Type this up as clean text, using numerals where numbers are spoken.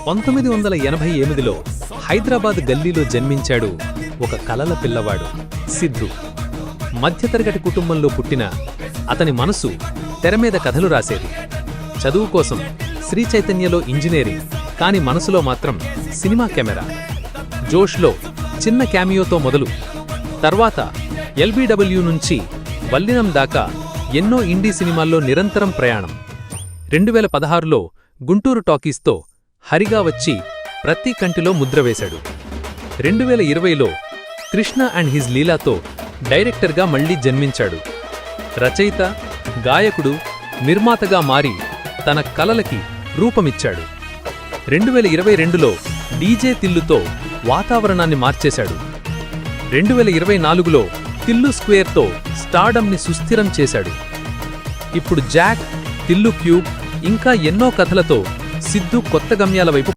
1988లో హైదరాబాద్ గల్లీలో జన్మించాడు ఒక కలల పిల్లవాడు సిద్ధు. మధ్యతరగతి కుటుంబంలో పుట్టిన అతని మనసు తెరమీద కథలు రాసేది. చదువు కోసం శ్రీ చైతన్యలో ఇంజనీరింగ్, కాని మనసులో మాత్రం సినిమా కెమెరా. జోష్లో చిన్న క్యామియోతో మొదలు, తర్వాత ఎల్బీడబ్ల్యూ నుంచి వల్లినం దాకా ఎన్నో ఇండీ సినిమాల్లో నిరంతరం ప్రయాణం. 2016లో గుంటూరు టాకీస్తో హరిగా వచ్చి ప్రతి కంటిలో ముద్ర వేశాడు. 2020లో కృష్ణ అండ్ హిజ్ లీలాతో డైరెక్టర్గా మళ్లీ జన్మించాడు. రచయిత, గాయకుడు, నిర్మాతగా మారి తన కలలకి రూపమిచ్చాడు. 2022లో డీజే తిల్లుతో వాతావరణాన్ని మార్చేశాడు. 2024లో తిల్లు స్క్వేర్తో స్టార్డమ్ని సుస్థిరం చేశాడు. ఇప్పుడు జాక్, తిల్లు క్యూబ్, ఇంకా ఎన్నో కథలతో సిద్ధు కొత్త గమ్యాల వైపు